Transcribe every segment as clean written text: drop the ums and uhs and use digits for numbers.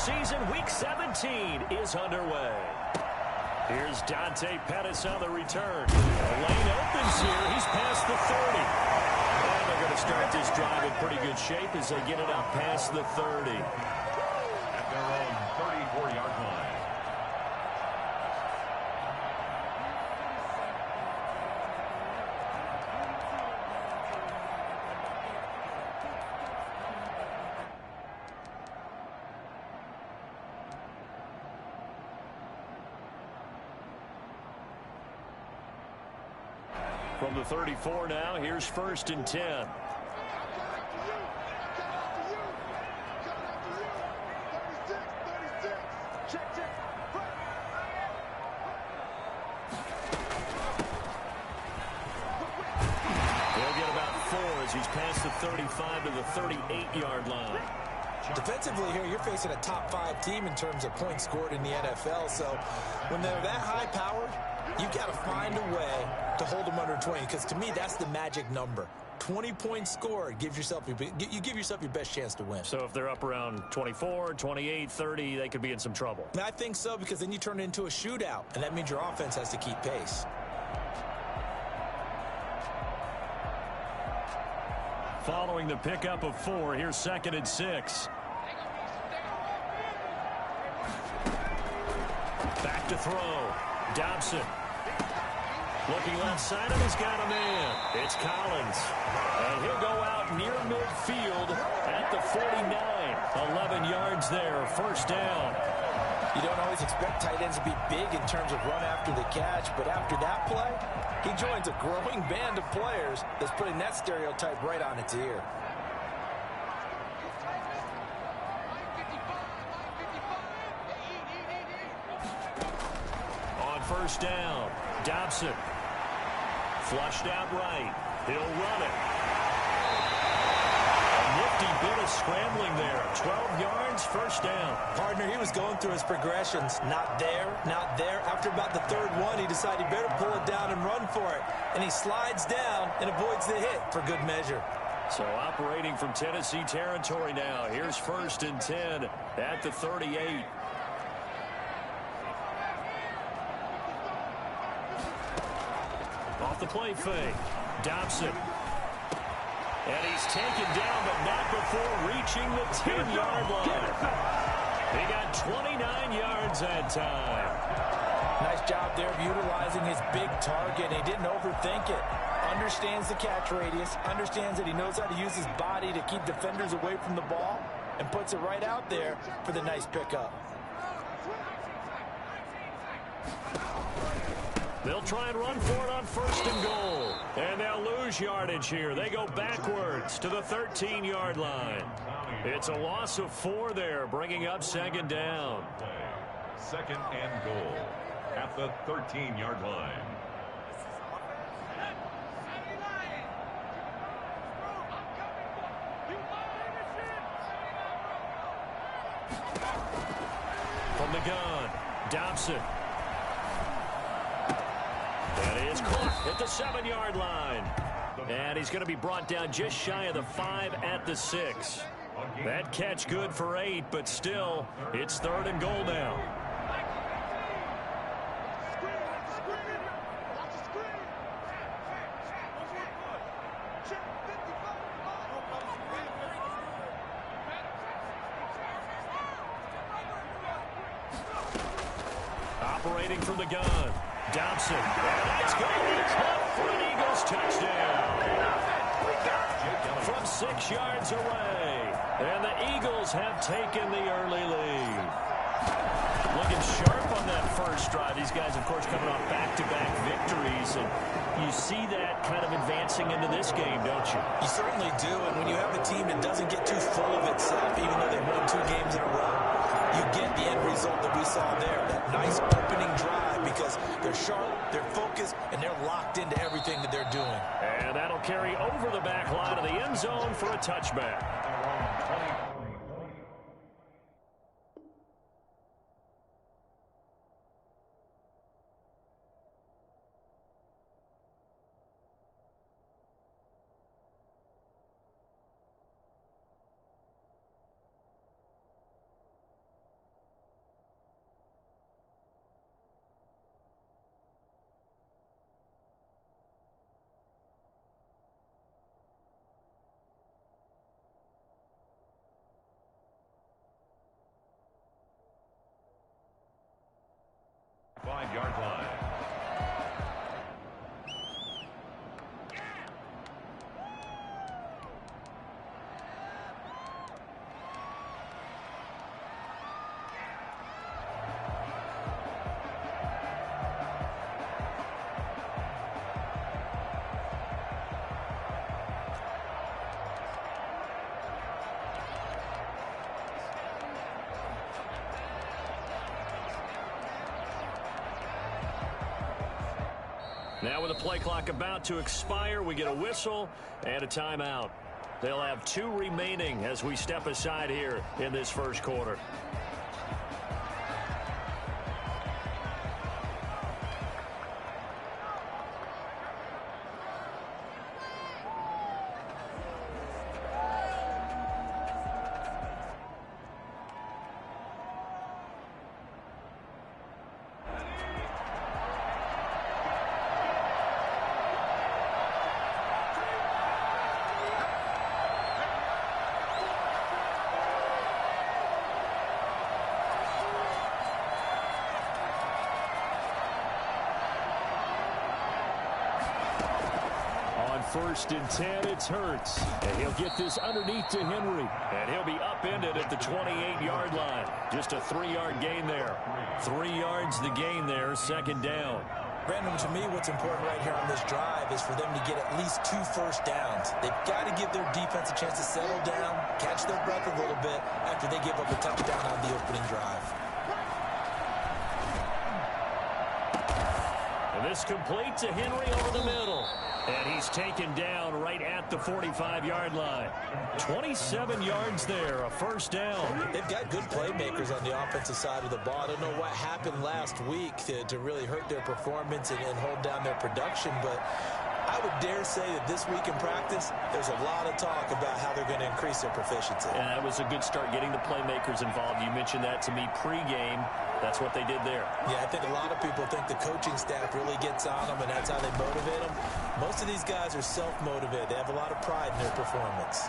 season. Week 17 is underway. Here's Dante Pettis on the return. The lane opens here. He's past the 30. And they're going to start this drive in pretty good shape as they get it up past the 30. At their own 34-yard line. From the 34 now, here's 1st and 10. They'll get about 4 as he's past the 35 to the 38-yard line. Defensively here, you're facing a top 5 team in terms of points scored in the NFL. So when they're that high-powered, you've got to find a way to hold them under 20, because to me, that's the magic number. 20 points scored, you give yourself your best chance to win. So if they're up around 24, 28, 30, they could be in some trouble. I think so, because then you turn it into a shootout, and that means your offense has to keep pace. Following the pickup of 4, here's 2nd and 6. Back to throw. Dobson. Looking left side, and he's got a man. It's Collins. And he'll go out near midfield at the 49. 11 yards there, 1st down. You don't always expect tight ends to be big in terms of run after the catch, but after that play, he joins a growing band of players that's putting that stereotype right on its ear. On 1st down, Dobson. Flushed out right. He'll run it. A nifty bit of scrambling there. 12 yards, 1st down. Partner, he was going through his progressions. Not there, not there. After about the 3rd one, he decided he better pull it down and run for it. And he slides down and avoids the hit for good measure. So operating from Tennessee territory now. Here's 1st and 10 at the 38. Off the play fake. Dobson. And he's taken down, but not before reaching the 10-yard line. He got 29 yards that time. Nice job there of utilizing his big target. He didn't overthink it. Understands the catch radius. Understands that he knows how to use his body to keep defenders away from the ball. And puts it right out there for the nice pickup. They'll try and run for it on 1st and goal. And they'll lose yardage here. They go backwards to the 13-yard line. It's a loss of 4 there, bringing up 2nd down. 2nd and goal at the 13-yard line. From the gun, Dobson. And he is caught at the 7-yard line. And he's going to be brought down just shy of the 5 at the 6. That catch good for 8, but still, it's 3rd and goal now. Operating from the gun, Dobson. It's going to be caught for an Eagles touchdown. From 6 yards away. And the Eagles have taken the early lead. Looking sharp on that first drive. These guys, of course, coming off back-to-back victories. And you see that kind of advancing into this game, don't you? You certainly do. And when you have a team that doesn't get too full of itself, even though they've won 2 games in a row, you get the end result that we saw there. That nice opening drive, because they're sharp, they're focused, and they're locked into everything that they're doing. And that'll carry over the back line of the end zone for a touchback. Now with the play clock about to expire, we get a whistle and a timeout. They'll have 2 remaining as we step aside here in this first quarter. First and 10, it's Hurts. And he'll get this underneath to Henry. And he'll be upended at the 28-yard line. Just a 3-yard gain there. 3 yards the gain there, second down. Brandon, to me, what's important right here on this drive is for them to get at least 2 first downs. They've got to give their defense a chance to settle down, catch their breath a little bit after they give up a touchdown on the opening drive. And this complete to Henry over the middle. And he's taken down right at the 45-yard line. 27 yards there, a first down. They've got good playmakers on the offensive side of the ball. I don't know what happened last week to really hurt their performance and hold down their production, but I would dare say that this week in practice, there's a lot of talk about how they're going to increase their proficiency. And that was a good start getting the playmakers involved. You mentioned that to me pregame. That's what they did there. Yeah, I think a lot of people think the coaching staff really gets on them, and that's how they motivate them. Most of these guys are self-motivated. They have a lot of pride in their performance.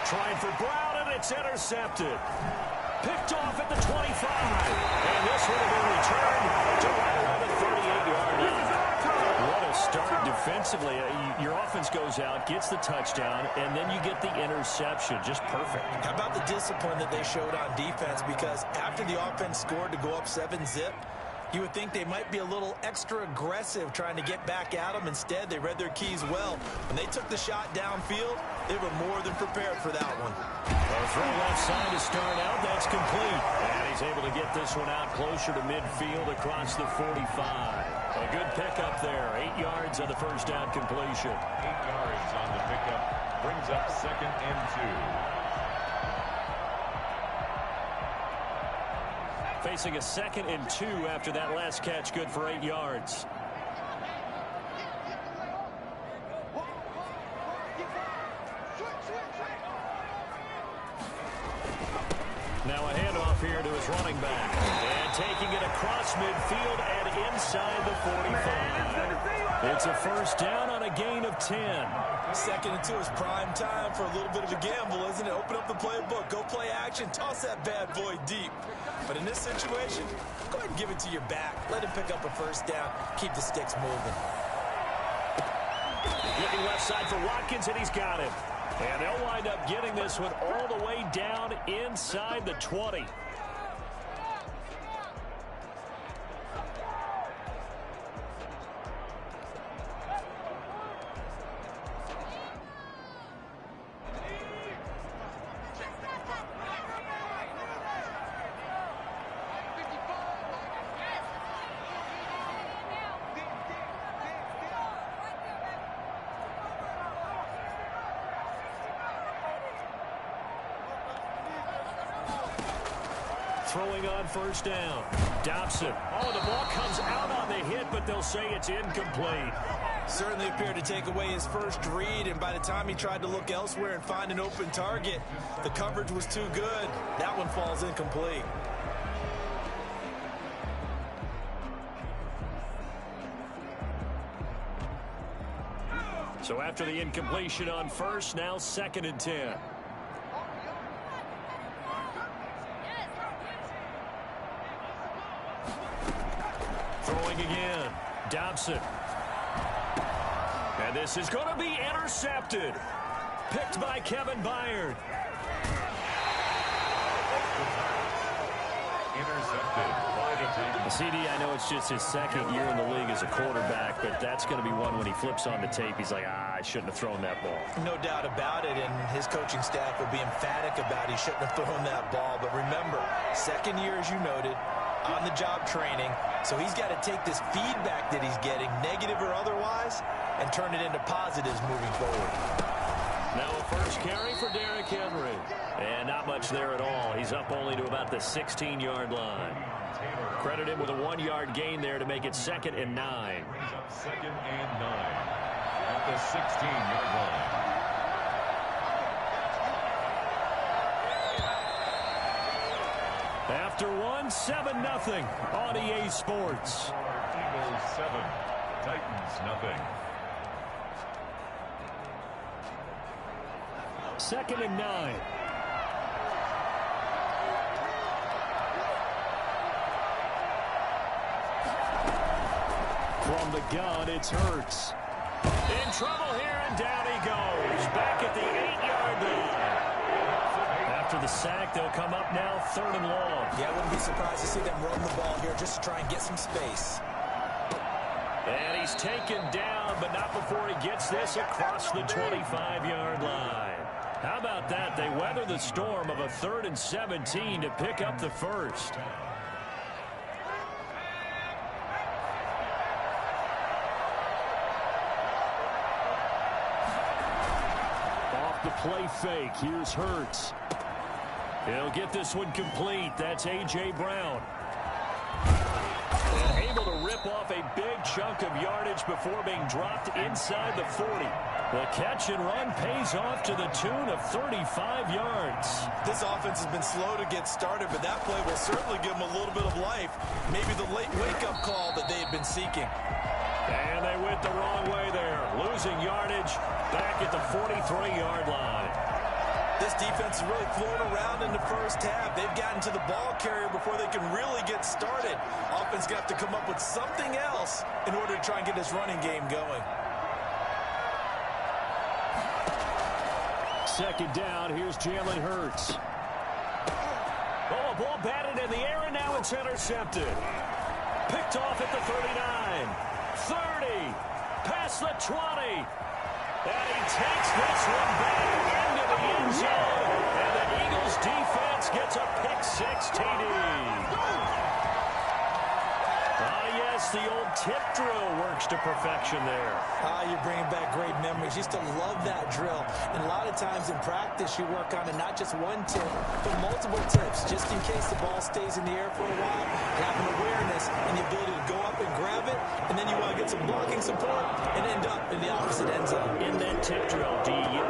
Trying for Brown, and it's intercepted. Picked off at the 25. And this would have been returned to right around the 38-yard line. What a start defensively. Your offense goes out, gets the touchdown, and then you get the interception. Just perfect. How about the discipline that they showed on defense? Because after the offense scored to go up 7-zip, you would think they might be a little extra aggressive trying to get back at them. Instead, they read their keys well. When they took the shot downfield, they were more than prepared for that one. Well, throw left side to start out. That's complete. And he's able to get this one out closer to midfield across the 45. A good pickup there. 8 yards on the first down completion. 8 yards on the pickup. Brings up 2nd and 2. Facing a 2nd and 2 after that last catch. Good for 8 yards. Now a handoff here to his running back. And taking it across midfield and inside the 45. It's a first down on a gain of 10. 2nd and 2 is prime time for a little bit of a gamble, isn't it? Open up the playbook, go play action, toss that bad boy deep. But in this situation, go ahead and give it to your back. Let him pick up a first down. Keep the sticks moving. Looking left side for Watkins, and he's got it. And they'll wind up getting this one all the way down inside the 20. Throwing on first down. Dobson. Oh, the ball comes out on the hit, but they'll say it's incomplete. Certainly appeared to take away his first read, and by the time he tried to look elsewhere and find an open target, the coverage was too good. That one falls incomplete. So after the incompletion on first, now 2nd and 10. Throwing again. Dobson. And this is going to be intercepted. Picked by Kevin Byard. Intercepted. CD, I know it's just his 2nd year in the league as a quarterback, but that's going to be one when he flips on the tape. He's like, I shouldn't have thrown that ball. No doubt about it, and his coaching staff will be emphatic about he shouldn't have thrown that ball. But remember, 2nd year, as you noted, on-the-job training. So he's got to take this feedback that he's getting, negative or otherwise, and turn it into positives moving forward. Now a first carry for Derrick Henry. And not much there at all. He's up only to about the 16-yard line. Credit him with a 1-yard gain there to make it 2nd and 9. He's up 2nd and 9 at the 16-yard line. After one, 7-0 on EA Sports. Eagles 7, Titans nothing. 2nd and 9. From the gun, it's Hurts. In trouble here, and down he goes. Back at the 8-yard line. After the sack, they'll come up now 3rd and long. Yeah, I wouldn't be surprised to see them run the ball here just to try and get some space. And he's taken down, but not before he gets this across the 25-yard line. How about that? They weather the storm of a 3rd and 17 to pick up the first. Off the play fake, here's Hurts. He'll get this one complete. That's A.J. Brown. And able to rip off a big chunk of yardage before being dropped inside the 40. The catch and run pays off to the tune of 35 yards. This offense has been slow to get started, but that play will certainly give them a little bit of life. Maybe the late wake-up call that they had been seeking. And they went the wrong way there. Losing yardage back at the 43-yard line. This defense is really flown around in the first half. They've gotten to the ball carrier before they can really get started. Offense got to come up with something else in order to try and get this running game going. 2nd down, here's Jalen Hurts. Oh, a ball batted in the air, and now it's intercepted. Picked off at the 39, 30, past the 20. And he takes this one back into the end zone. And the Eagles defense gets a pick-6 TD. Yes, the old tip drill works to perfection there. You're bringing back great memories. Used to love that drill. And a lot of times in practice, you work on it not just one tip, but multiple tips, just in case the ball stays in the air for a while. Having awareness and the ability to go up and grab it, and then you want to get some blocking support and end up in the opposite end zone. In that tip drill, what do you get?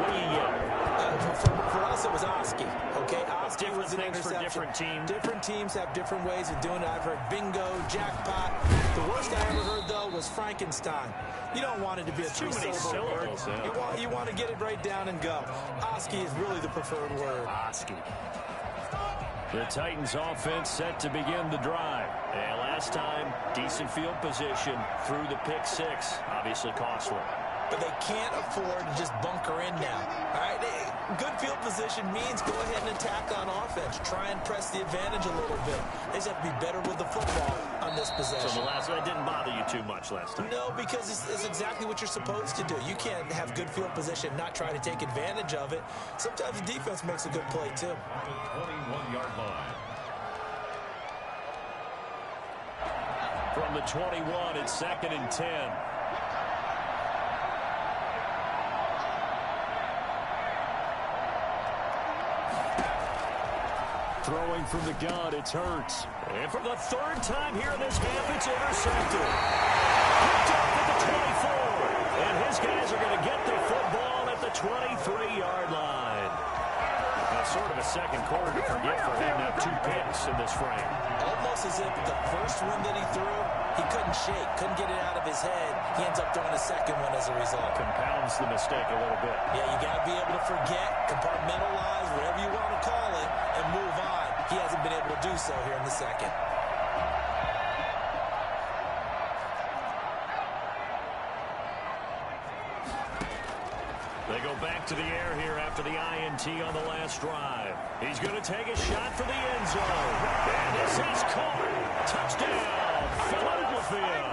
For us, it was Oski. Okay, Oski was an interception. For different teams. Different teams have different ways of doing it. I've heard bingo, jackpot. The worst I ever heard, though, was Frankenstein. You don't want it to be a three-syllable word. You want to get it right down and go. Oski is really the preferred word. Oski. The Titans offense set to begin the drive. And last time, decent field position through the pick-6. Obviously costly. But they can't afford to just bunker in now. All right, good field position means go ahead and attack on offense. Try and press the advantage a little bit. They just have to be better with the football on this possession. So that didn't bother you too much last time? No, because it's exactly what you're supposed to do. You can't have good field position and not try to take advantage of it. Sometimes the defense makes a good play, too. 21-yard line. From the 21, it's 2nd and 10. Throwing from the gun, it's Hurts. And for the 3rd time here in this half, it's intercepted. Picked up at the 24. And his guys are going to get the football at the 23-yard line. Sort of a second quarter to forget for him. Now 2 picks in this frame. Almost as if the first one that he threw, he couldn't shake, couldn't get it out of his head. He ends up throwing a second one as a result. Compounds the mistake a little bit. Yeah, you got to be able to forget, compartmentalize, whatever you want to call it, and move on. He hasn't been able to do so here in the second. They go back to the air here after the INT on the last drive. He's going to take a shot for the end zone. And this is caught. Touchdown, Philadelphia.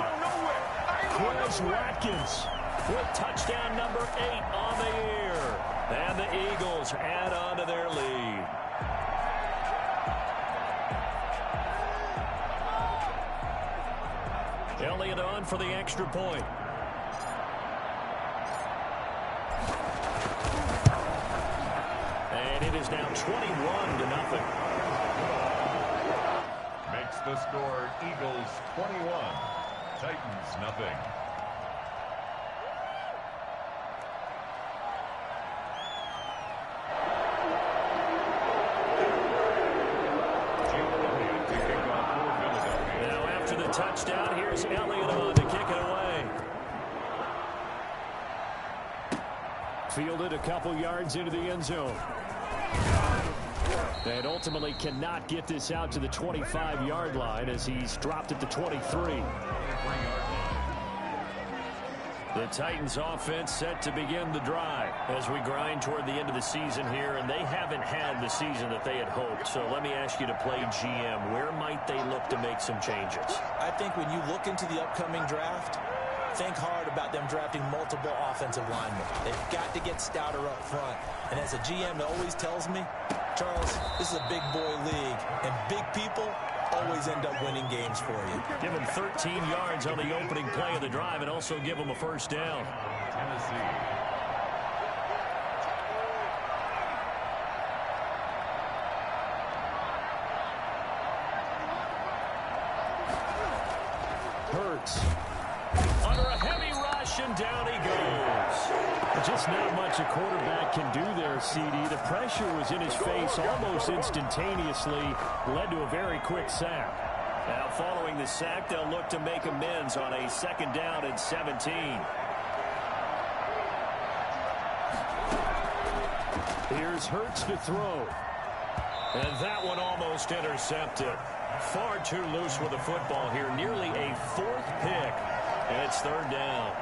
Quez Watkins with touchdown number 8 on the year. And the Eagles add on to their lead. Elliott on for the extra point. And it is now 21-0. Makes the score Eagles 21, Titans nothing. Now after the touchdown, here's Elliott on to kick it away. Fielded a couple yards into the end zone. And ultimately cannot get this out to the 25-yard line as he's dropped at the 23. The Titans offense set to begin the drive as we grind toward the end of the season here, and they haven't had the season that they had hoped. So let me ask you to play GM. Where might they look to make some changes? I think when you look into the upcoming draft, think hard about them drafting multiple offensive linemen. They've got to get stouter up front. And as a GM, it always tells me, Charles, this is a big boy league, and big people always end up winning games for you. Give him 13 yards on the opening play of the drive and also give him a first down. Tennessee. Hurts. Under a heavy rush, and down he goes. Just not much a quarterback can do there, CD. The pressure was in his face almost instantaneously, led to a very quick sack. Now following the sack, they'll look to make amends on a 2nd down and 17. Here's Hurts to throw. And that one almost intercepted. Far too loose with the football here. Nearly a 4th pick. And it's 3rd down.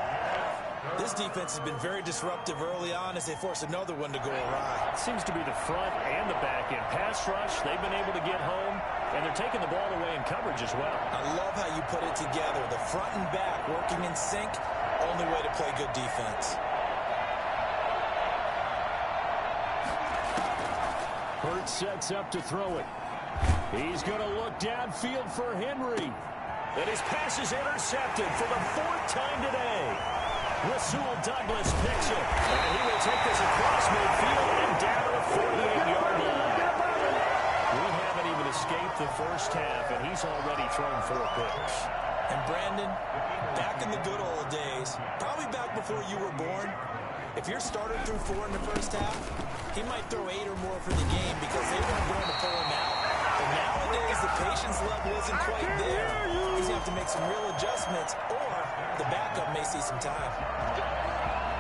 This defense has been very disruptive early on as they force another one to go awry. It seems to be the front and the back end. Pass rush, they've been able to get home, and they're taking the ball away in coverage as well. I love how you put it together. The front and back working in sync, only way to play good defense. Hurts sets up to throw it. He's going to look downfield for Henry. And his pass is intercepted for the 4th time today. Rasul Douglas picks it. And he will take this across midfield and down to the 48-yard line. We haven't even escaped the first half, and he's already thrown 4 picks. And Brandon, back in the good old days, probably back before you were born, if your starter threw 4 in the first half, he might throw 8 or more for the game because they weren't going to pull him out. But nowadays, the patience level isn't quite there. He's going to have to make some real adjustments, or the backup may see some time.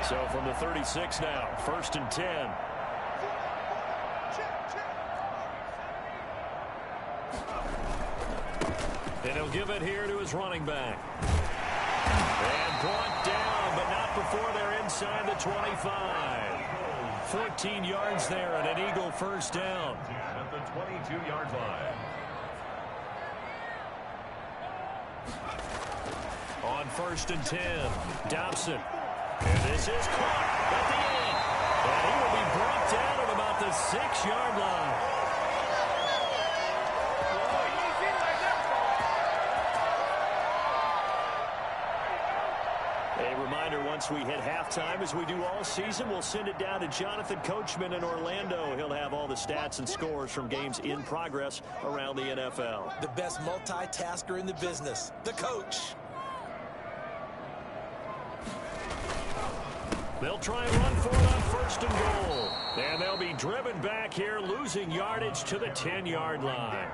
So from the 36 now, 1st and 10. And he'll give it here to his running back. And brought down, but not before they're inside the 25. 14 yards there and an Eagle first down. At the 22-yard line. On 1st and 10, Dobson. And this is caught at the end. And he will be brought down at about the 6-yard line. A reminder, once we hit halftime, as we do all season, we'll send it down to Jonathan Coachman in Orlando. He'll have all the stats and scores from games in progress around the NFL. The best multitasker in the business, the coach. They'll try and run for it on 1st and goal. And they'll be driven back here, losing yardage to the 10-yard line.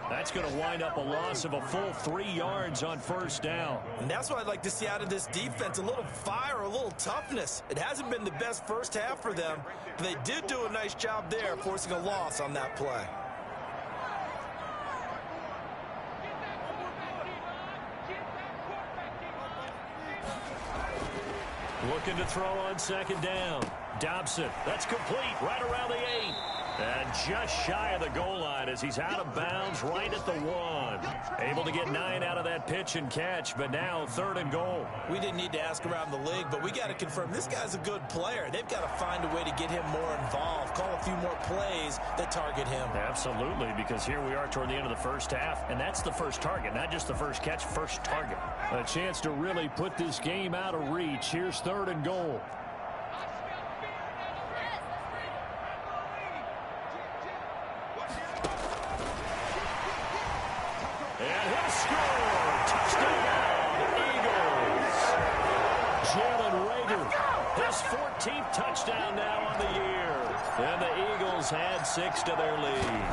That's going to wind up a loss of a full 3 yards on 1st down. And that's what I'd like to see out of this defense, a little fire, a little toughness. It hasn't been the best first half for them, but they did do a nice job there, forcing a loss on that play. Looking to throw on 2nd down. Dobson, that's complete right around the 8. And just shy of the goal line as he's out of bounds right at the 1. Able to get 9 out of that pitch and catch, but now 3rd and goal. We didn't need to ask around the league, but we got to confirm this guy's a good player. They've got to find a way to get him more involved, call a few more plays that target him. Absolutely, because here we are toward the end of the first half, and that's the first target, not just the first catch, first target. A chance to really put this game out of reach. Here's 3rd and goal. And he'll score! Touchdown, Eagles! Jalen Reagor, his 14th touchdown now on the year. And the Eagles add 6 to their lead.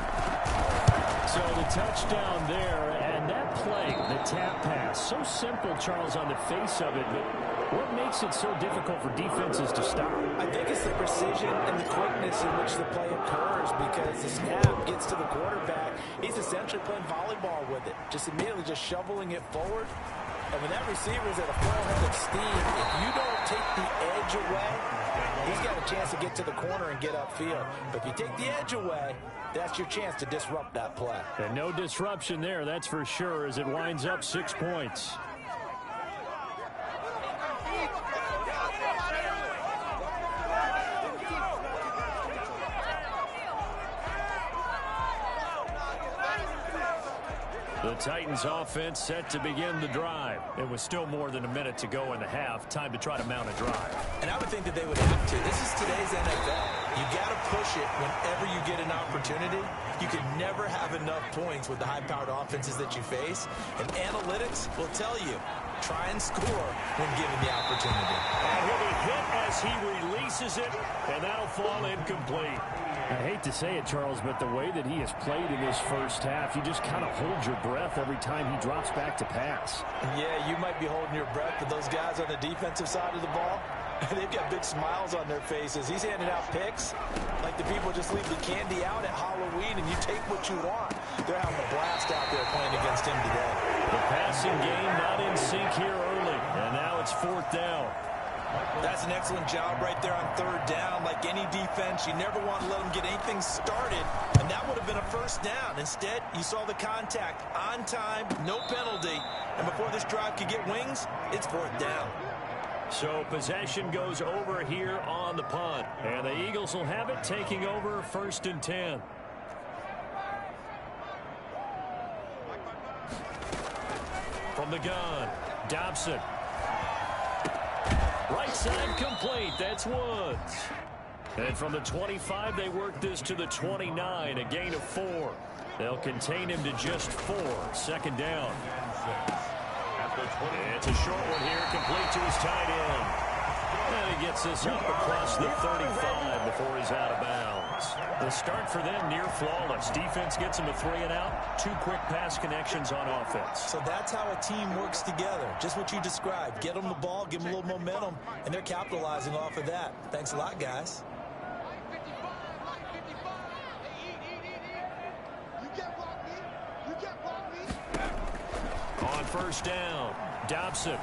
So the touchdown there, and that play, the tap pass, so simple, Charles, on the face of it, but what makes it so difficult for defenses to stop? I think it's the precision and the quickness in which the play occurs, because the snap gets to the quarterback. He's essentially playing volleyball with it, just immediately just shoveling it forward. And when that receiver is at a full head of steam, if you don't take the edge away, he's got a chance to get to the corner and get upfield. But if you take the edge away, that's your chance to disrupt that play. And no disruption there, that's for sure, as it winds up 6 points. The Titans offense set to begin the drive. It was still more than a minute to go in the half. Time to try to mount a drive. And I would think that they would have to. This is today's NFL. You got to push it whenever you get an opportunity. You can never have enough points with the high-powered offenses that you face. And analytics will tell you, try and score when given the opportunity. And he'll be hit as he releases it, and that'll fall incomplete. I hate to say it, Charles, but the way that he has played in this first half, you just kind of hold your breath every time he drops back to pass. Yeah, you might be holding your breath, but those guys on the defensive side of the ball, they've got big smiles on their faces. He's handing out picks like the people just leave the candy out at Halloween and you take what you want. They're having a blast out there playing against him today. The passing game not in sync here early, and now it's 4th down. That's an excellent job right there on 3rd down. Like any defense, you never want to let them get anything started, and that would have been a first down. Instead, you saw the contact on time, no penalty, and before this drive could get wings, it's 4th down. So possession goes over here on the punt, and the Eagles will have it, taking over 1st and 10. From the gun, Dobson. Right side complete. That's Woods. And from the 25, they work this to the 29, a gain of 4. They'll contain him to just 4. 2nd down. It's a short one here, complete to his tight end. And he gets this up across the 35 before he's out of bounds. The start for them near flawless. Defense gets them a 3 and out. 2 quick pass connections on offense. So that's how a team works together. Just what you described. Get them the ball, give them a little momentum, and they're capitalizing off of that. Thanks a lot, guys. On 1st down, Dobson.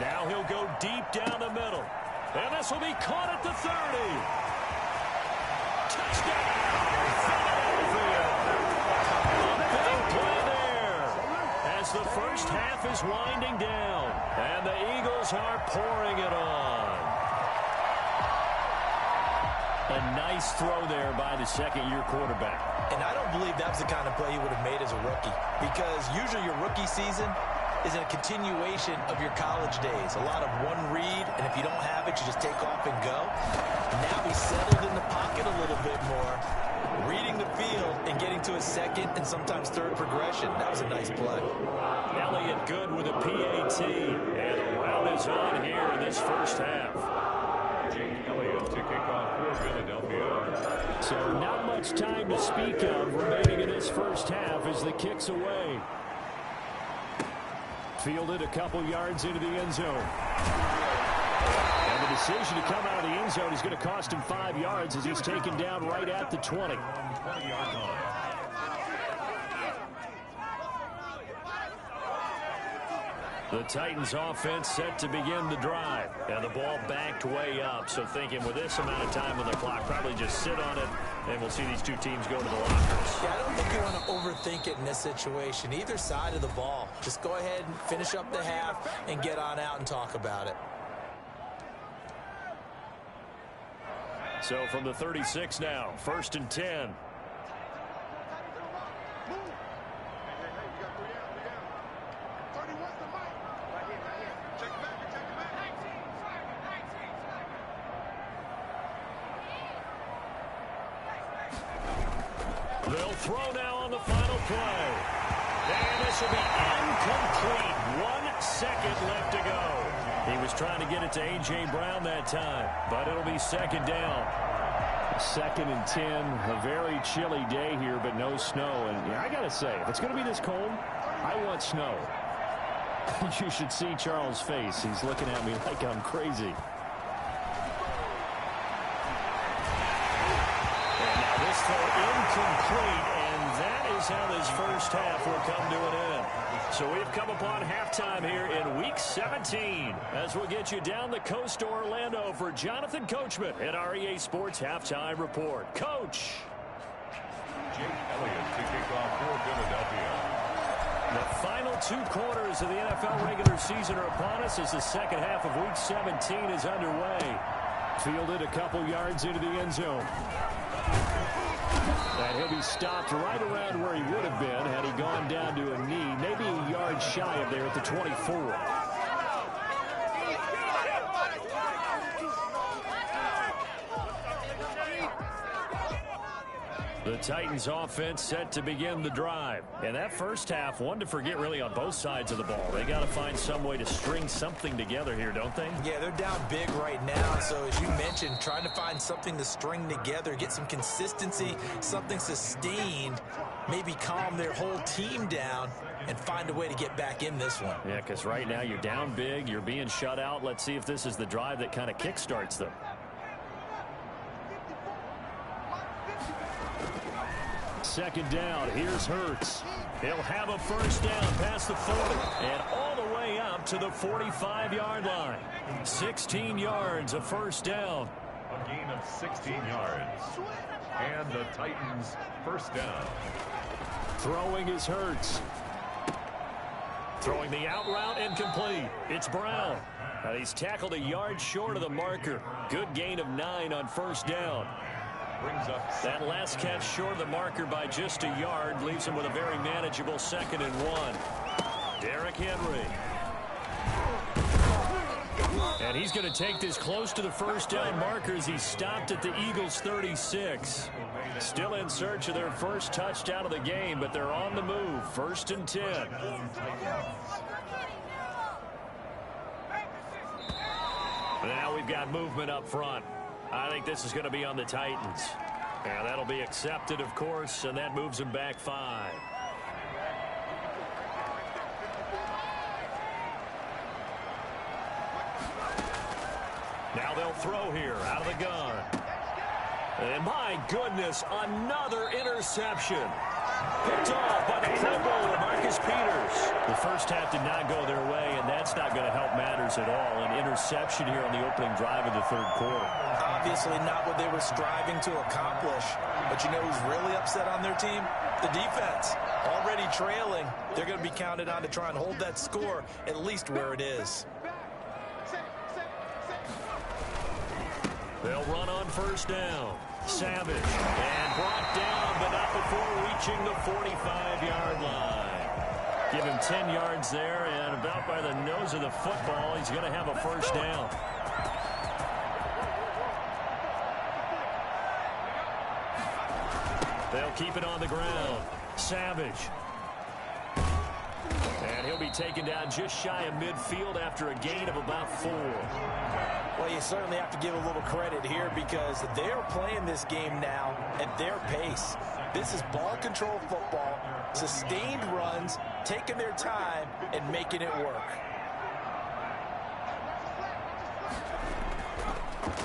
Now he'll go deep down the middle. And this will be caught at the 30. Touchdown! Philadelphia! A big play there as the first half is winding down. And the Eagles are pouring it on. A nice throw there by the 2nd-year quarterback. And I don't believe that was the kind of play he would have made as a rookie, because usually your rookie season is a continuation of your college days. A lot of one read, and if you don't have it, you just take off and go. Now he's settled in the pocket a little bit more, reading the field and getting to his 2nd and sometimes 3rd progression. That was a nice play. Elliott good with a PAT, and a round is on here in this first half. Elliott to kick off for Philadelphia. So not much time to speak of remaining in this first half as the kick's away. Fielded a couple yards into the end zone. And the decision to come out of the end zone is going to cost him 5 yards as he's taken down right at the 20. 20-yard line. The Titans offense set to begin the drive. And the ball backed way up. So thinking with this amount of time on the clock, probably just sit on it, and we'll see these two teams go to the lockers. Yeah, I don't think you want to overthink it in this situation. Either side of the ball. Just go ahead and finish up the half and get on out and talk about it. So from the 36 now, 1st and 10. They'll throw now on the final play. And this will be incomplete. 1 second left to go. He was trying to get it to A.J. Brown that time, but it'll be 2nd down. 2nd and 10, a very chilly day here, but no snow. And I got to say, if it's going to be this cold, I want snow. You should see Charles' face. He's looking at me like I'm crazy. Incomplete, and that is how this first half will come to an end. So we've come upon halftime here in Week 17 as we'll get you down the coast to Orlando for Jonathan Coachman at REA Sports Halftime Report. Coach. Jake Elliott to kick off for Philadelphia. The final 2 quarters of the NFL regular season are upon us as the second half of Week 17 is underway. Fielded a couple yards into the end zone. And he'll be stopped right around where he would have been had he gone down to a knee, maybe a yard shy of there at the 24. The Titans offense set to begin the drive. And that first half, one to forget really on both sides of the ball. They got to find some way to string something together here, don't they? Yeah, they're down big right now. So as you mentioned, trying to find something to string together, get some consistency, something sustained, maybe calm their whole team down and find a way to get back in this one. Yeah, because right now you're down big, you're being shut out. Let's see if this is the drive that kind of kickstarts them. Second down, here's Hurts. He'll have a first down past the 40 and all the way up to the 45-yard line. 16 yards, a first down. A gain of 16 yards. And the Titans first down. Throwing is Hurts. Throwing the out route incomplete. It's Brown. He's tackled a yard short of the marker. Good gain of 9 on first down. Brings up that last catch short of the marker by just a yard leaves him with a very manageable 2nd and 1. Derrick Henry. And he's going to take this close to the first down marker as he stopped at the Eagles' 36. Still in search of their first touchdown of the game, but they're on the move. 1st and 10. Now we've got movement up front. I think this is going to be on the Titans. And that'll be accepted, of course, and that moves them back 5. Now they'll throw here out of the gun. And my goodness, another interception. Picked off by the Pro Bowler, Marcus Peters. The first half did not go their way, and that's not going to help matters at all. An interception here on the opening drive of the 3rd quarter. Obviously not what they were striving to accomplish. But you know who's really upset on their team? The defense. Already trailing. They're going to be counted on to try and hold that score at least where it is. They'll run on first down. Savage. And brought down, but not before reaching the 45-yard line. Give him 10 yards there, and about by the nose of the football, he's going to have a first down. They'll keep it on the ground. Savage. And he'll be taken down just shy of midfield after a gain of about 4. Well, you certainly have to give a little credit here because they're playing this game now at their pace. This is ball control football, sustained runs, taking their time and making it work.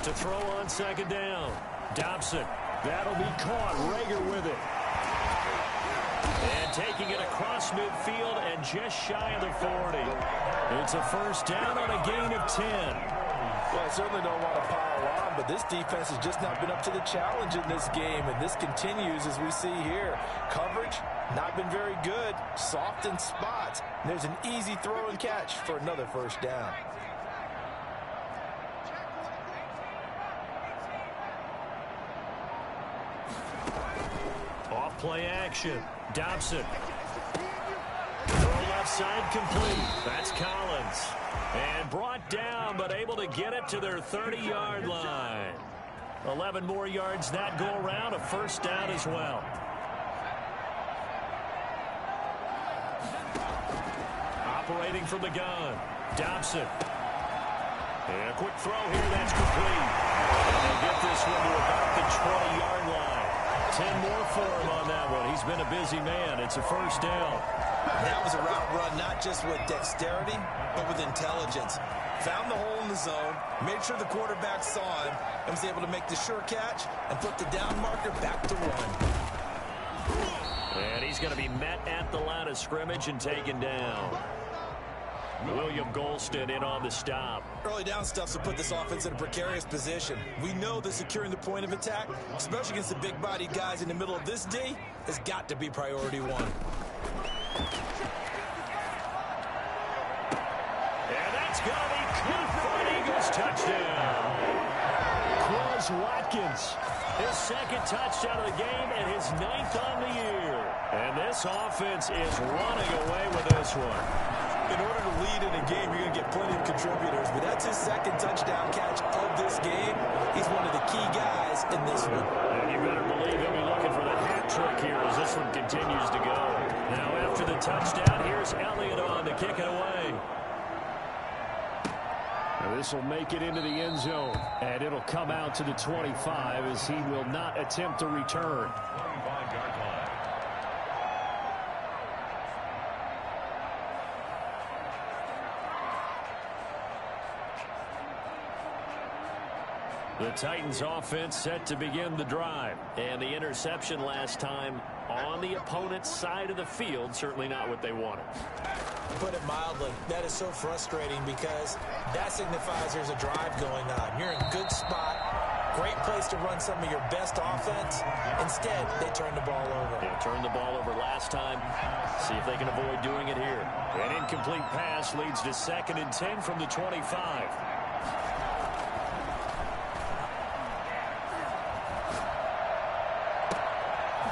To throw on second down. Dobson. That'll be caught. Rager with it. And taking it across midfield and just shy of the 40. It's a first down on a gain of 10. Well, I certainly don't want to pile on, but this defense has just not been up to the challenge in this game, and this continues as we see here. Coverage, not been very good. Soft in spots. And there's an easy throw and catch for another first down. Play action. Dobson. Throw left side complete. That's Collins. And brought down, but able to get it to their 30-yard line. 11 more yards that go around. A first down as well. Operating from the gun. Dobson. And a quick throw here. That's complete. And they get this one to about the 20-yard line. 10 more for him on that one. He's been a busy man. It's a first down. That was a route run not just with dexterity, but with intelligence. Found the hole in the zone, made sure the quarterback saw him, and was able to make the sure catch and put the down marker back to 1. And he's going to be met at the line of scrimmage and taken down. William Golston in on the stop. Early down stuff will put this offense in a precarious position. We know that securing the point of attack, especially against the big-bodied guys in the middle of this D, has got to be priority one. And that's going to be caught for an Eagles touchdown. Quez Watkins, his second touchdown of the game and his 9th on the year. And this offense is running away with this one. In order to lead in a game, you're going to get plenty of contributors, but that's his second touchdown catch of this game. He's one of the key guys in this one. And you better believe he'll be looking for the hat trick here as this one continues to go. Now after the touchdown, here's Elliott on to kick it away. Now this will make it into the end zone, and it'll come out to the 25 as he will not attempt to return. 25-yard line. The Titans offense set to begin the drive. And the interception last time on the opponent's side of the field, certainly not what they wanted. To put it mildly, that is so frustrating because that signifies there's a drive going on. You're in a good spot, great place to run some of your best offense. Instead, they turn the ball over. They turned the ball over last time. See if they can avoid doing it here. An incomplete pass leads to 2nd and 10 from the 25.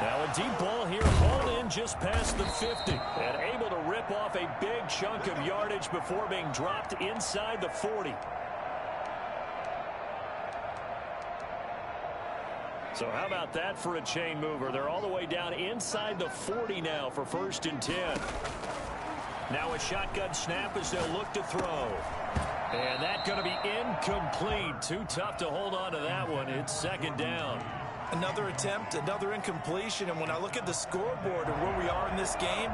Now a deep ball here, hauled in just past the 50. And able to rip off a big chunk of yardage before being dropped inside the 40. So how about that for a chain mover? They're all the way down inside the 40 now for 1st and 10. Now a shotgun snap as they'll look to throw. And that's going to be incomplete. Too tough to hold on to that one. It's 2nd down. Another attempt, another incompletion, and when I look at the scoreboard and where we are in this game,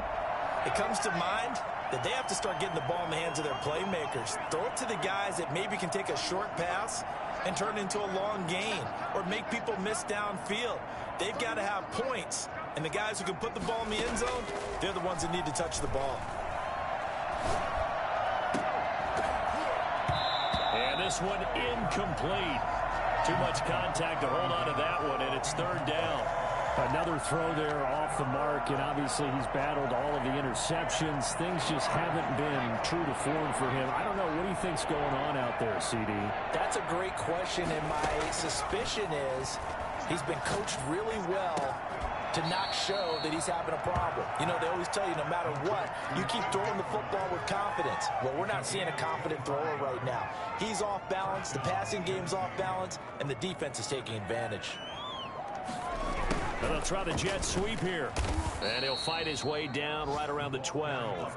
it comes to mind that they have to start getting the ball in the hands of their playmakers. Throw it to the guys that maybe can take a short pass and turn it into a long gain or make people miss downfield. They've got to have points, and the guys who can put the ball in the end zone, they're the ones that need to touch the ball. And this one incomplete. Too much contact to hold on to that one, and it's 3rd down. Another throw there off the mark, and obviously he's battled all of the interceptions. Things just haven't been true to form for him. I don't know. What do you think's going on out there, CD? That's a great question, and my suspicion is he's been coached really well to not show that he's having a problem. You know, they always tell you no matter what, you keep throwing the football with confidence. Well, we're not seeing a confident thrower right now. He's off balance, the passing game's off balance, and the defense is taking advantage. And they'll try the jet sweep here. And he'll fight his way down right around the 12.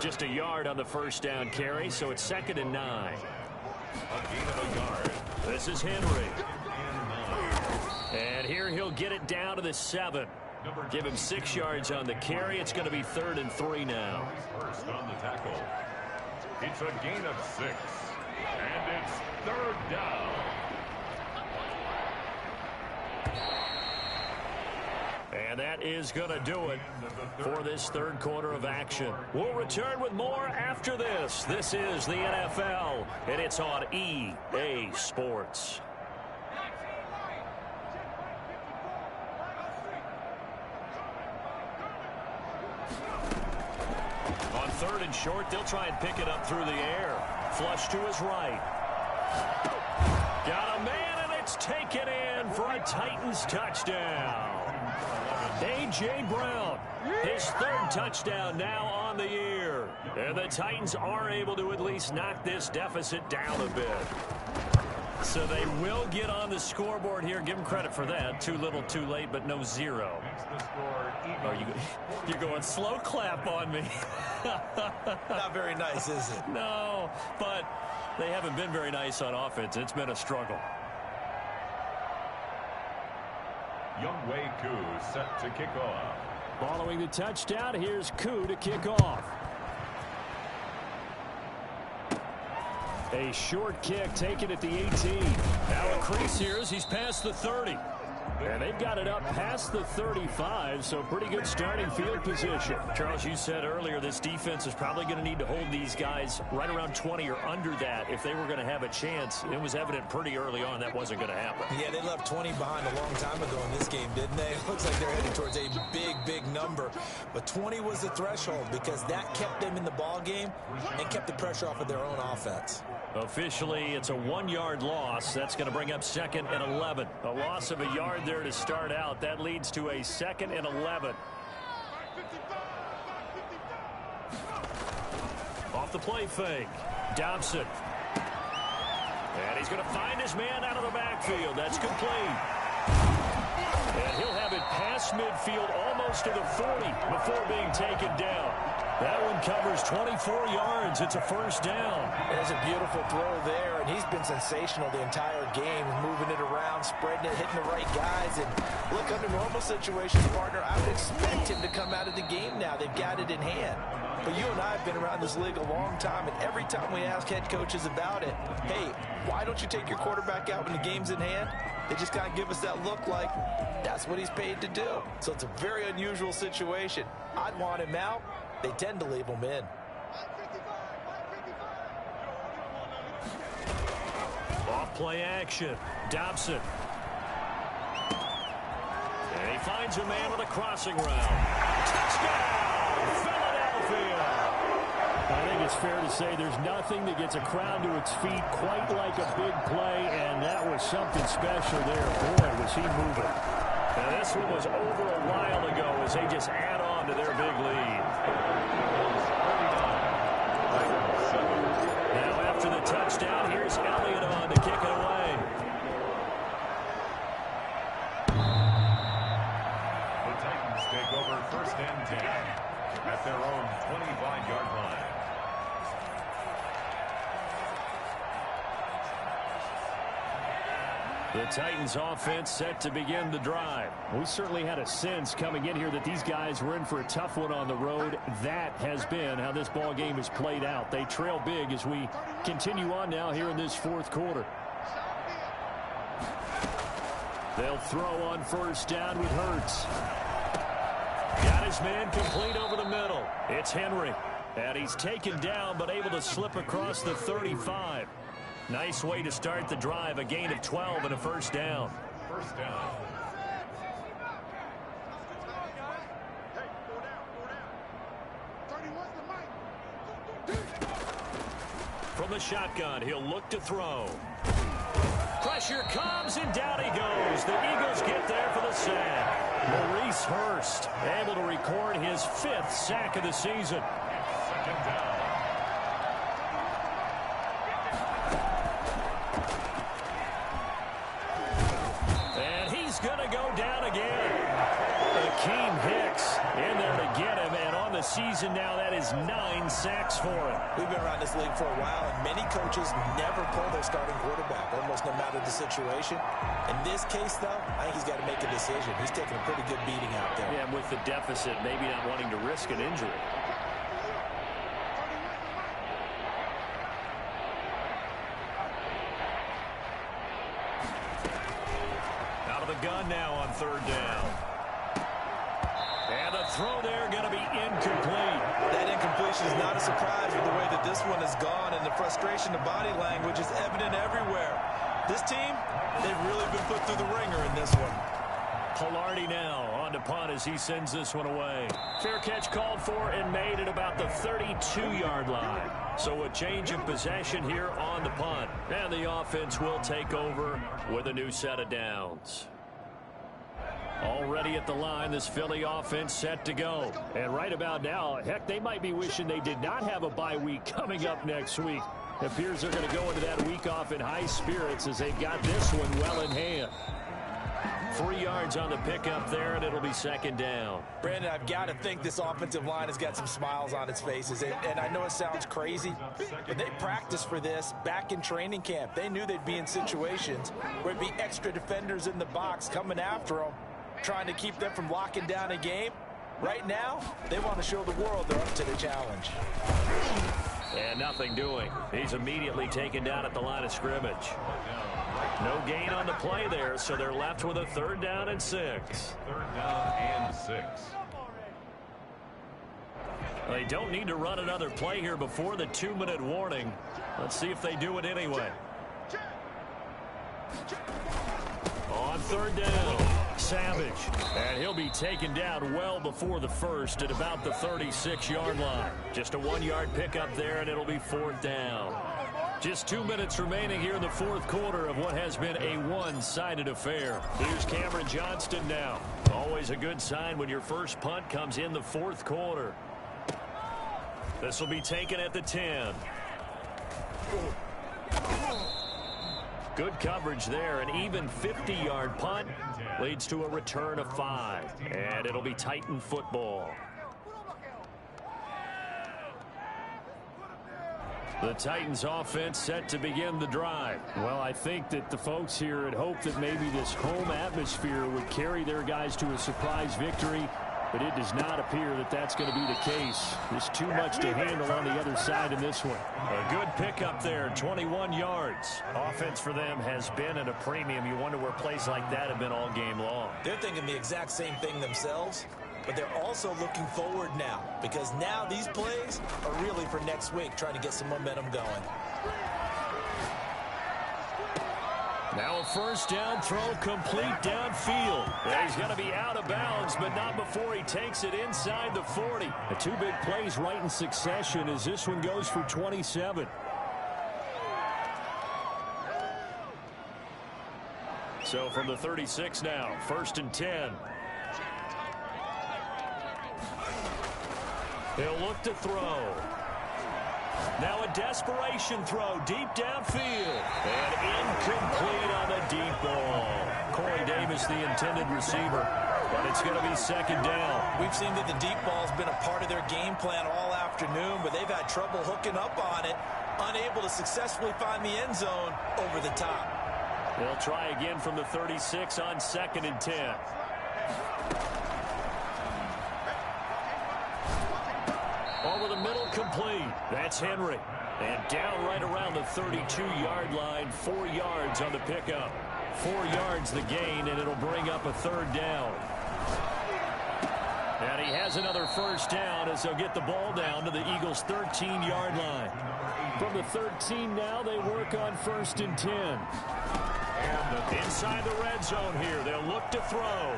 Just a yard on the 1st down carry, so it's 2nd and 9. A gain of a yard. This is Henry. And here he'll get it down to the 7. Give him 6 yards on the carry. It's going to be 3rd and 3 now. First on the tackle. It's a gain of 6. And it's 3rd down. And that is going to do it for this third quarter of action. We'll return with more after this. This is the NFL, and it's on EA Sports. On third and short, they'll try and pick it up through the air. Flush to his right. Got a man, and it's taken in for a Titans touchdown. A.J. Brown, his third touchdown now on the year. And the Titans are able to at least knock this deficit down a bit. So they will get on the scoreboard here. Give them credit for that. Too little, too late, but no zero. Oh, you're going slow clap on me. Not very nice, is it? No, but they haven't been very nice on offense. It's been a struggle. Younghoe Koo set to kick off. Following the touchdown, here's Koo to kick off. A short kick taken at the 18. Now a crease here as he's past the 30. And they've got it up past the 35, so pretty good starting field position. Charles, you said earlier this defense is probably going to need to hold these guys right around 20 or under that if they were going to have a chance. It was evident pretty early on that wasn't going to happen. Yeah, they left 20 behind a long time ago in this game, didn't they? It looks like they're heading towards a big number. But 20 was the threshold because that kept them in the ball game and kept the pressure off of their own offense. Officially, it's a 1-yard loss. That's going to bring up 2nd and 11. A loss of a yard there to start out. That leads to a 2nd and 11. Off the play fake. Dobson. And he's going to find his man out of the backfield. That's complete. And he'll have it past midfield almost to the 40 before being taken down. That one covers 24 yards. It's a first down. There's a beautiful throw there, and he's been sensational the entire game, moving it around, spreading it, hitting the right guys. And look, under normal situations, partner, I would expect him to come out of the game now. They've got it in hand. But you and I have been around this league a long time, and every time we ask head coaches about it, hey, why don't you take your quarterback out when the game's in hand? They just kind of give us that look like that's what he's paid to do. So it's a very unusual situation. I'd want him out. They tend to leave him in. Off play action. Dobson. And he finds a man on the crossing route. Touchdown, Philadelphia! I think it's fair to say there's nothing that gets a crowd to its feet quite like a big play, and that was something special there. Boy, was he moving. Now, this one was over a while ago as they just add on to their big lead. Now, after the touchdown, here's Elliott on to kick it away. The Titans take over 1st and 10 at their own 25-yard line. The Titans offense set to begin the drive. We certainly had a sense coming in here that these guys were in for a tough one on the road. That has been how this ball game has played out. They trail big as we continue on now here in this fourth quarter. They'll throw on first down with Hurts. Got his man complete over the middle. It's Henry. And he's taken down but able to slip across the 35. Nice way to start the drive. A gain of 12 and a first down. First down. From the shotgun, he'll look to throw. Pressure comes, and down he goes. The Eagles get there for the sack. Maurice Hurst able to record his 5th sack of the season. 2nd down. Going to go down again. Akeem Hicks in there to get him, and on the season now, that is 9 sacks for him. We've been around this league for a while, and many coaches never pull their starting quarterback, almost no matter the situation. In this case, though, I think he's got to make a decision. He's taking a pretty good beating out there. Yeah, and with the deficit, maybe not wanting to risk an injury. Gun now on 3rd down. throw there going to be incomplete. That incompletion is not a surprise with the way that this one has gone, and the frustration of body language is evident everywhere. This team, they've really been put through the ringer in this one. Pilardi now on to punt as he sends this one away. Fair catch called for and made at about the 32-yard line. So a change of possession here on the punt. And the offense will take over with a new set of downs. Already at the line, this Philly offense set to go. And right about now, heck, they might be wishing they did not have a bye week coming up next week. It appears they're going to go into that week off in high spirits as they've got this one well in hand. 3 yards on the pickup there, and it'll be second down. Brandon, I've got to think this offensive line has got some smiles on its faces. And I know it sounds crazy, but they practiced for this back in training camp. They knew they'd be in situations where it'd be extra defenders in the box coming after them, trying to keep them from locking down a game. Right now, they want to show the world they're up to the challenge. And nothing doing. He's immediately taken down at the line of scrimmage. No gain on the play there, so they're left with a 3rd down and 6. 3rd down and 6. They don't need to run another play here before the 2-minute warning. Let's see if they do it anyway. On 3rd down, Savage. And he'll be taken down well before the first at about the 36-yard line. Just a 1-yard pickup there, and it'll be 4th down. Just 2 minutes remaining here in the 4th quarter of what has been a one-sided affair. Here's Cameron Johnston now. Always a good sign when your first punt comes in the 4th quarter. This will be taken at the 10. Good coverage there. An even 50-yard punt leads to a return of 5. And it'll be Titan football. The Titans offense set to begin the drive. Well, I think that the folks here had hoped that maybe this home atmosphere would carry their guys to a surprise victory, but it does not appear that that's going to be the case. There's too much to handle on the other side in this one. A good pickup there, 21 yards. Offense for them has been at a premium. You wonder where plays like that have been all game long. They're thinking the exact same thing themselves, but they're also looking forward now, because now these plays are really for next week, trying to get some momentum going. Now a 1st down throw complete downfield. And he's going to be out of bounds, but not before he takes it inside the 40. The 2 big plays right in succession as this one goes for 27. So from the 36 now, 1st and 10. He'll look to throw. Now a desperation throw deep downfield. And incomplete on the deep ball. Corey Davis, the intended receiver. But it's going to be 2nd down. We've seen that the deep ball's been a part of their game plan all afternoon, but they've had trouble hooking up on it, unable to successfully find the end zone over the top. They'll try again from the 36 on 2nd and 10. Over the middle, complete. That's Henry. And down right around the 32-yard line, 4 yards on the pickup. 4 yards the gain, and it'll bring up a 3rd down. And he has another 1st down as they'll get the ball down to the Eagles' 13-yard line. From the 13 now, they work on 1st and 10. And inside the red zone here, they'll look to throw.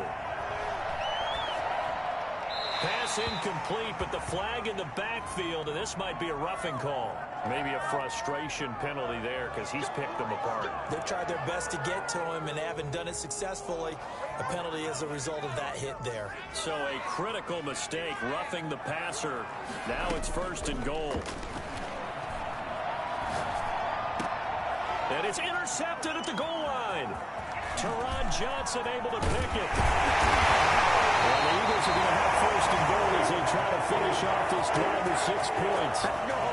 Pass incomplete, but the flag in the backfield, and this might be a roughing call. Maybe a frustration penalty there because he's picked them apart. They've tried their best to get to him and haven't done it successfully. A penalty as a result of that hit there. So a critical mistake, roughing the passer. Now it's 1st and goal. And it's intercepted at the goal line. Teron Johnson able to pick it. Well, the Eagles are going to have 1st and goal as they try to finish off this drive with 6 points.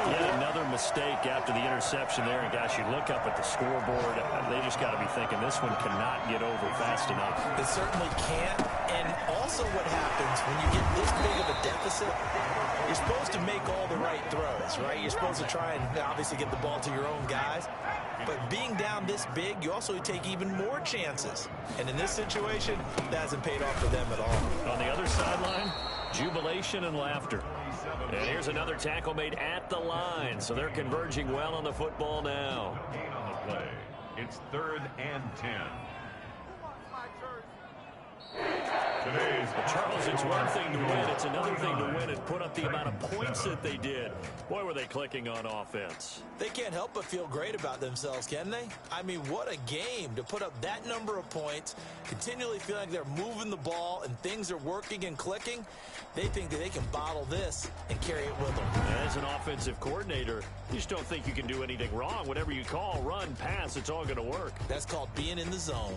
Yet another mistake after the interception there. And, gosh, you look up at the scoreboard. They just got to be thinking this one cannot get over fast enough. It certainly can't. And also what happens when you get this big of a deficit, you're supposed to make all the right throws, right? You're supposed to try and obviously get the ball to your own guys. But being down this big, you also take even more chances. And in this situation, that hasn't paid off for them at all. On the other sideline, Jubilation and laughter. And here's another tackle made at the line, so they're converging well on the football now. Gain on the play. It's 3rd and 10. Charles, it's one thing to win. It's another thing to win and put up the amount of points that they did. Boy, were they clicking on offense. They can't help but feel great about themselves, can they? I mean, what a game to put up that number of points, continually feel like they're moving the ball and things are working and clicking. They think that they can bottle this and carry it with them. As an offensive coordinator, you just don't think you can do anything wrong. Whatever you call, run, pass, it's all going to work. That's called being in the zone.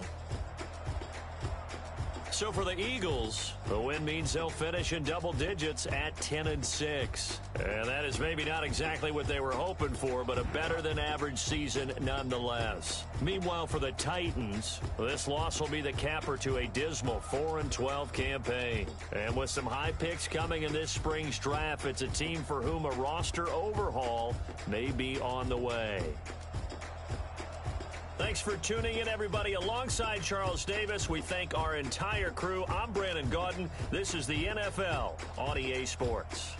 So for the Eagles, the win means they'll finish in double digits at 10-6. And that is maybe not exactly what they were hoping for, but a better than average season nonetheless. Meanwhile, for the Titans, this loss will be the capper to a dismal 4-12 campaign. And with some high picks coming in this spring's draft, it's a team for whom a roster overhaul may be on the way. Thanks for tuning in, everybody. Alongside Charles Davis, we thank our entire crew. I'm Brandon Gaudin. This is the NFL on EA Sports.